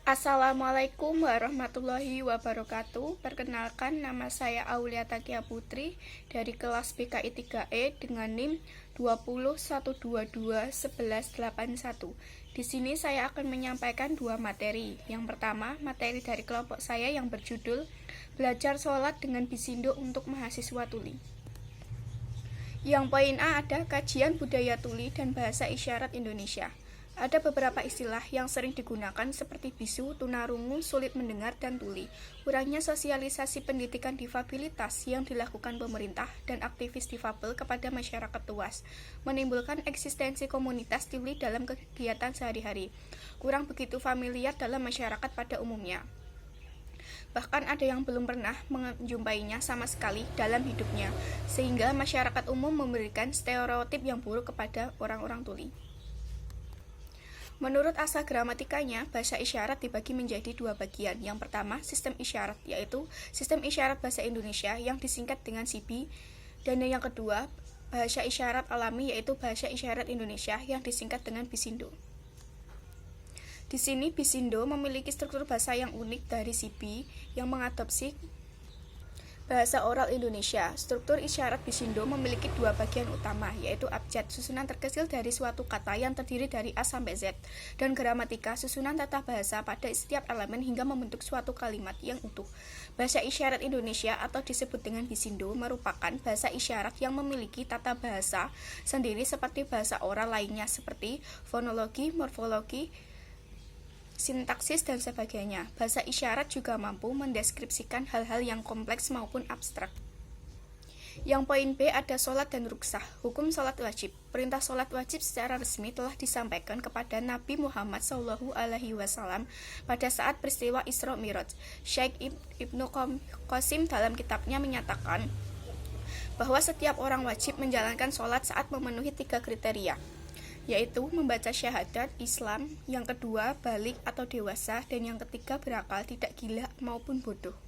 Assalamualaikum warahmatullahi wabarakatuh. Perkenalkan, nama saya Aulia Takia Putri dari kelas PKI 3E dengan NIM 201221181. Di sini saya akan menyampaikan dua materi. Yang pertama, materi dari kelompok saya yang berjudul Belajar Sholat dengan Bisindo untuk Mahasiswa Tuli. Yang poin A ada kajian budaya tuli dan bahasa isyarat Indonesia. Ada beberapa istilah yang sering digunakan seperti bisu, tunarungu, sulit mendengar, dan tuli. Kurangnya sosialisasi pendidikan difabilitas yang dilakukan pemerintah dan aktivis difabel kepada masyarakat luas, menimbulkan eksistensi komunitas tuli dalam kegiatan sehari-hari. Kurang begitu familiar dalam masyarakat pada umumnya. Bahkan ada yang belum pernah menjumpainya sama sekali dalam hidupnya, sehingga masyarakat umum memberikan stereotip yang buruk kepada orang-orang tuli. Menurut asal gramatikanya, bahasa isyarat dibagi menjadi dua bagian. Yang pertama, sistem isyarat, yaitu sistem isyarat bahasa Indonesia yang disingkat dengan SIBI. Dan yang kedua, bahasa isyarat alami, yaitu bahasa isyarat Indonesia yang disingkat dengan Bisindo. Di sini, Bisindo memiliki struktur bahasa yang unik dari SIBI yang mengadopsi bahasa oral Indonesia. Struktur isyarat Bisindo memiliki dua bagian utama, yaitu abjad, susunan terkecil dari suatu kata yang terdiri dari A sampai Z, dan gramatika, susunan tata bahasa pada setiap elemen hingga membentuk suatu kalimat yang utuh. Bahasa isyarat Indonesia atau disebut dengan Bisindo merupakan bahasa isyarat yang memiliki tata bahasa sendiri seperti bahasa oral lainnya seperti fonologi, morfologi, sintaksis, dan sebagainya. Bahasa isyarat juga mampu mendeskripsikan hal-hal yang kompleks maupun abstrak. Yang poin B ada sholat dan ruksah. Hukum sholat wajib. Perintah sholat wajib secara resmi telah disampaikan kepada Nabi Muhammad SAW pada saat peristiwa Isra Mi'raj. Syekh Ibnu Qasim dalam kitabnya menyatakan bahwa setiap orang wajib menjalankan sholat saat memenuhi 3 kriteria, yaitu membaca syahadat Islam, yang kedua balik atau dewasa, dan yang ketiga berakal, tidak gila maupun bodoh.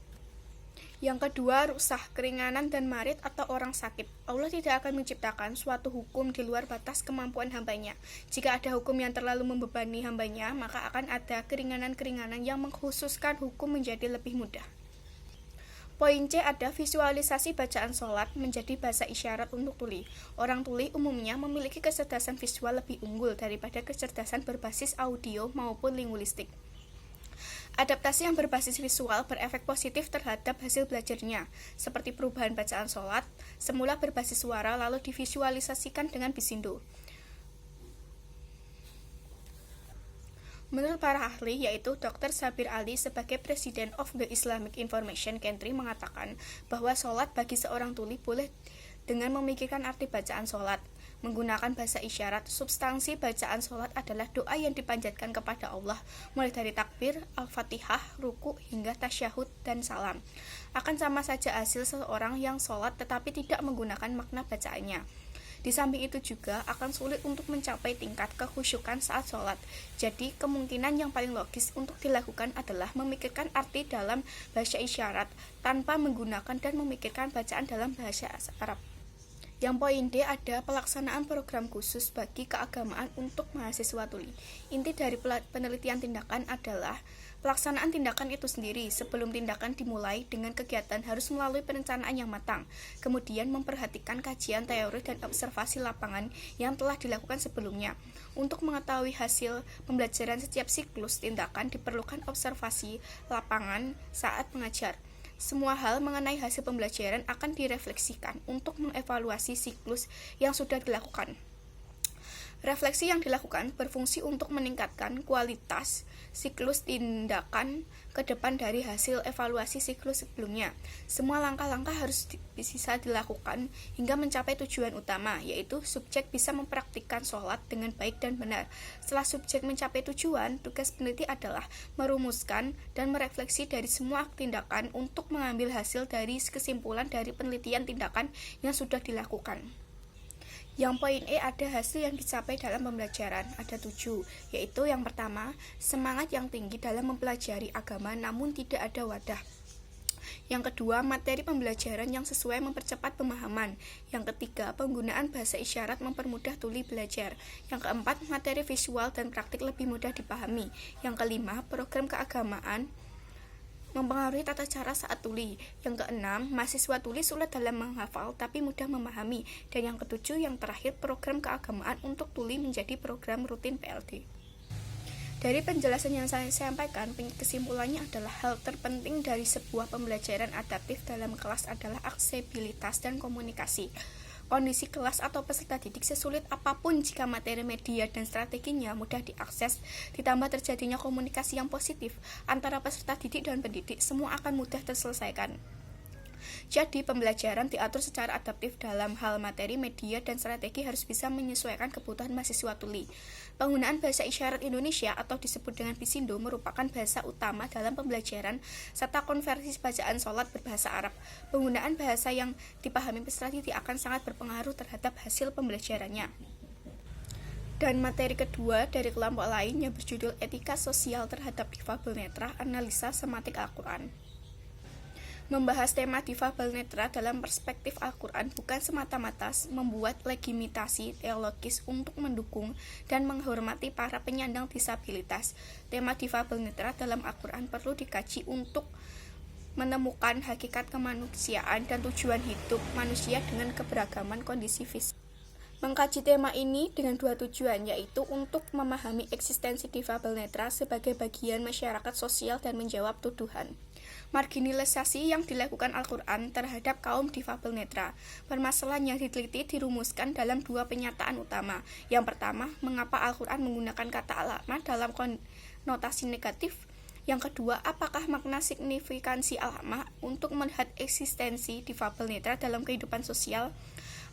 Yang kedua ruksah, keringanan dan marid atau orang sakit. Allah tidak akan menciptakan suatu hukum di luar batas kemampuan hambanya. Jika ada hukum yang terlalu membebani hambanya, maka akan ada keringanan-keringanan yang mengkhususkan hukum menjadi lebih mudah. Poin C ada visualisasi bacaan sholat menjadi bahasa isyarat untuk tuli. Orang tuli umumnya memiliki kecerdasan visual lebih unggul daripada kecerdasan berbasis audio maupun linguistik. Adaptasi yang berbasis visual berefek positif terhadap hasil belajarnya, seperti perubahan bacaan sholat, semula berbasis suara lalu divisualisasikan dengan Bisindo. Menurut para ahli, yaitu Dr. Sabir Ali sebagai President of the Islamic Information Country mengatakan bahwa sholat bagi seorang tuli boleh dengan memikirkan arti bacaan sholat. Menggunakan bahasa isyarat, substansi bacaan sholat adalah doa yang dipanjatkan kepada Allah, mulai dari takbir, al-fatihah, ruku, hingga tasyahud dan salam. Akan sama saja hasil seseorang yang sholat tetapi tidak menggunakan makna bacaannya. Di samping itu juga akan sulit untuk mencapai tingkat kekhusyukan saat sholat. Jadi kemungkinan yang paling logis untuk dilakukan adalah memikirkan arti dalam bahasa isyarat tanpa menggunakan dan memikirkan bacaan dalam bahasa Arab. Yang poin D ada pelaksanaan program khusus bagi keagamaan untuk mahasiswa tuli. Inti dari penelitian tindakan adalah pelaksanaan tindakan itu sendiri. Sebelum tindakan dimulai dengan kegiatan harus melalui perencanaan yang matang, kemudian memperhatikan kajian teori dan observasi lapangan yang telah dilakukan sebelumnya. Untuk mengetahui hasil pembelajaran setiap siklus tindakan diperlukan observasi lapangan saat mengajar. Semua hal mengenai hasil pembelajaran akan direfleksikan untuk mengevaluasi siklus yang sudah dilakukan. Refleksi yang dilakukan berfungsi untuk meningkatkan kualitas siklus tindakan ke depan dari hasil evaluasi siklus sebelumnya. Semua langkah-langkah harus bisa dilakukan hingga mencapai tujuan utama, yaitu subjek bisa mempraktikkan sholat dengan baik dan benar. Setelah subjek mencapai tujuan, tugas peneliti adalah merumuskan dan merefleksi dari semua tindakan untuk mengambil hasil dari kesimpulan dari penelitian tindakan yang sudah dilakukan. Yang poin E ada hasil yang dicapai dalam pembelajaran, ada 7, yaitu yang pertama, semangat yang tinggi dalam mempelajari agama namun tidak ada wadah. Yang kedua, materi pembelajaran yang sesuai mempercepat pemahaman. Yang ketiga, penggunaan bahasa isyarat mempermudah tuli belajar. Yang keempat, materi visual dan praktik lebih mudah dipahami. Yang kelima, program keagamaan mempengaruhi tata cara saat tuli. Yang keenam, mahasiswa tuli sulit dalam menghafal tapi mudah memahami. Dan yang ketujuh, yang terakhir, program keagamaan untuk tuli menjadi program rutin PLD. Dari penjelasan yang saya sampaikan, kesimpulannya adalah hal terpenting dari sebuah pembelajaran adaptif dalam kelas adalah aksesibilitas dan komunikasi. Kondisi kelas atau peserta didik sesulit apapun jika materi media dan strateginya mudah diakses, ditambah terjadinya komunikasi yang positif antara peserta didik dan pendidik, semua akan mudah terselesaikan. Jadi, pembelajaran diatur secara adaptif dalam hal materi, media, dan strategi harus bisa menyesuaikan kebutuhan mahasiswa tuli. Penggunaan bahasa isyarat Indonesia atau disebut dengan Bisindo merupakan bahasa utama dalam pembelajaran serta konversi bacaan sholat berbahasa Arab. Penggunaan bahasa yang dipahami peserta didik akan sangat berpengaruh terhadap hasil pembelajarannya. Dan materi kedua dari kelompok lain yang berjudul Etika Sosial Terhadap Difabel Netra, Analisa Semantik Al-Quran. Membahas tema difabel netra dalam perspektif Al-Quran bukan semata-mata membuat legitimasi teologis untuk mendukung dan menghormati para penyandang disabilitas. Tema difabel netra dalam Al-Quran perlu dikaji untuk menemukan hakikat kemanusiaan dan tujuan hidup manusia dengan keberagaman kondisi fisik. Mengkaji tema ini dengan dua tujuan, yaitu untuk memahami eksistensi difabel netra sebagai bagian masyarakat sosial dan menjawab tuduhan marginalisasi yang dilakukan Al-Quran terhadap kaum difabel netra. Permasalahan yang diteliti dirumuskan dalam dua penyataan utama. Yang pertama, mengapa Al-Quran menggunakan kata al-a'ma dalam konotasi negatif? Yang kedua, apakah makna signifikansi al-a'ma untuk melihat eksistensi difabel netra dalam kehidupan sosial?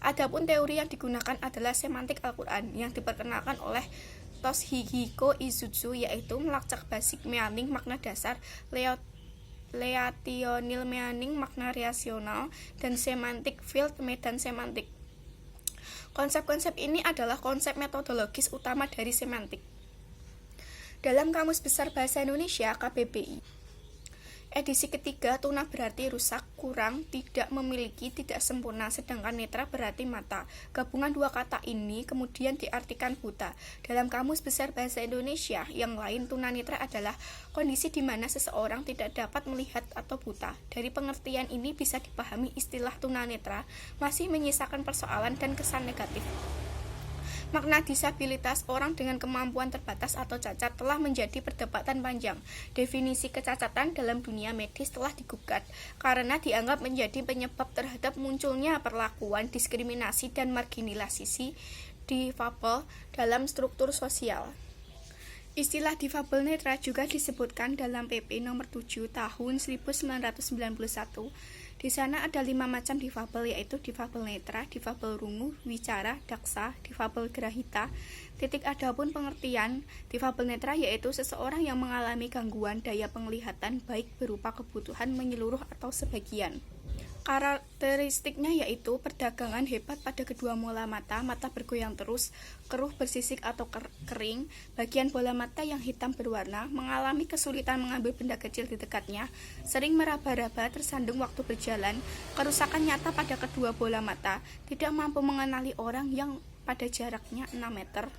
Adapun teori yang digunakan adalah semantik Al-Quran yang diperkenalkan oleh Toshihiko Izutsu, yaitu melacak basic meaning makna dasar, relational meaning makna rasional, dan semantic field medan semantik. Konsep-konsep ini adalah konsep metodologis utama dari semantik. Dalam Kamus Besar Bahasa Indonesia KBBI edisi ketiga, tuna berarti rusak, kurang, tidak memiliki, tidak sempurna, sedangkan netra berarti mata. Gabungan dua kata ini kemudian diartikan buta. Dalam Kamus Besar Bahasa Indonesia yang lain, tunanetra adalah kondisi di mana seseorang tidak dapat melihat atau buta. Dari pengertian ini bisa dipahami istilah tunanetra masih menyisakan persoalan dan kesan negatif. Makna disabilitas orang dengan kemampuan terbatas atau cacat telah menjadi perdebatan panjang. Definisi kecacatan dalam dunia medis telah digugat karena dianggap menjadi penyebab terhadap munculnya perlakuan diskriminasi dan marginalisasi difabel dalam struktur sosial. Istilah difabel netra juga disebutkan dalam PP nomor 7 tahun 1991. Di sana ada 5 macam difabel, yaitu difabel netra, difabel rungu, wicara, daksa, difabel grahita. Adapun pengertian difabel netra yaitu seseorang yang mengalami gangguan daya penglihatan baik berupa kebutuhan menyeluruh atau sebagian. Karakteristiknya yaitu perdagangan hebat pada kedua mola mata, mata bergoyang terus, keruh bersisik atau kering, bagian bola mata yang hitam berwarna, mengalami kesulitan mengambil benda kecil di dekatnya, sering meraba-raba, tersandung waktu berjalan, kerusakan nyata pada kedua bola mata, tidak mampu mengenali orang yang pada jaraknya 6 meter.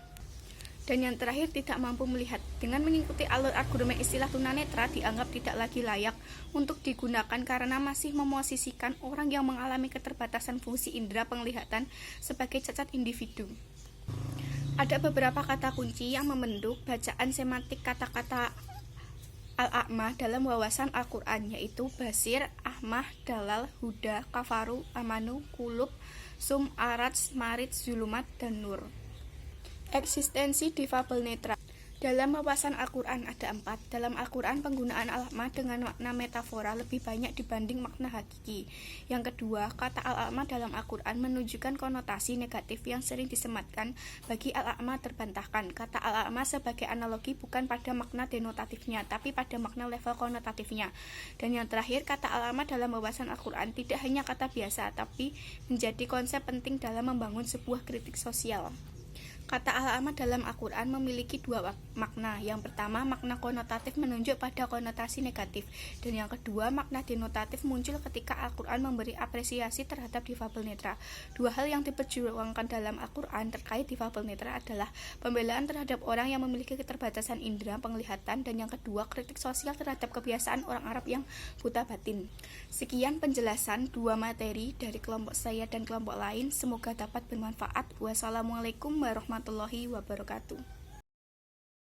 Dan yang terakhir, tidak mampu melihat. Dengan mengikuti alur argumen istilah tunanetra dianggap tidak lagi layak untuk digunakan karena masih memosisikan orang yang mengalami keterbatasan fungsi indera penglihatan sebagai cacat individu. Ada beberapa kata kunci yang membentuk bacaan semantik kata-kata al-a'ma dalam wawasan Al-Quran, yaitu basir, ahmah, dalal, huda, kafaru, amanu, kulub, sum, arats, marit, zulumat, dan nur. Eksistensi difabel netra. Dalam wawasan Al-Quran ada 4. Dalam Al-Quran penggunaan al-a'ma dengan makna metafora lebih banyak dibanding makna hakiki. Yang kedua, kata al-a'ma dalam Al-Quran menunjukkan konotasi negatif yang sering disematkan bagi al-a'ma terbantahkan. Kata al-a'ma sebagai analogi bukan pada makna denotatifnya, tapi pada makna level konotatifnya. Dan yang terakhir, kata al-a'ma dalam wawasan Al-Quran tidak hanya kata biasa, tapi menjadi konsep penting dalam membangun sebuah kritik sosial. Kata alamat dalam Al-Quran memiliki dua makna. Yang pertama, makna konotatif menunjuk pada konotasi negatif. Dan yang kedua, makna denotatif muncul ketika Al-Quran memberi apresiasi terhadap difabel netra. Dua hal yang diperjuangkan dalam Al-Quran terkait difabel netra adalah pembelaan terhadap orang yang memiliki keterbatasan indera penglihatan, dan yang kedua, kritik sosial terhadap kebiasaan orang Arab yang buta batin. Sekian penjelasan dua materi dari kelompok saya dan kelompok lain. Semoga dapat bermanfaat. Wassalamualaikum warahmatullahi wabarakatuh.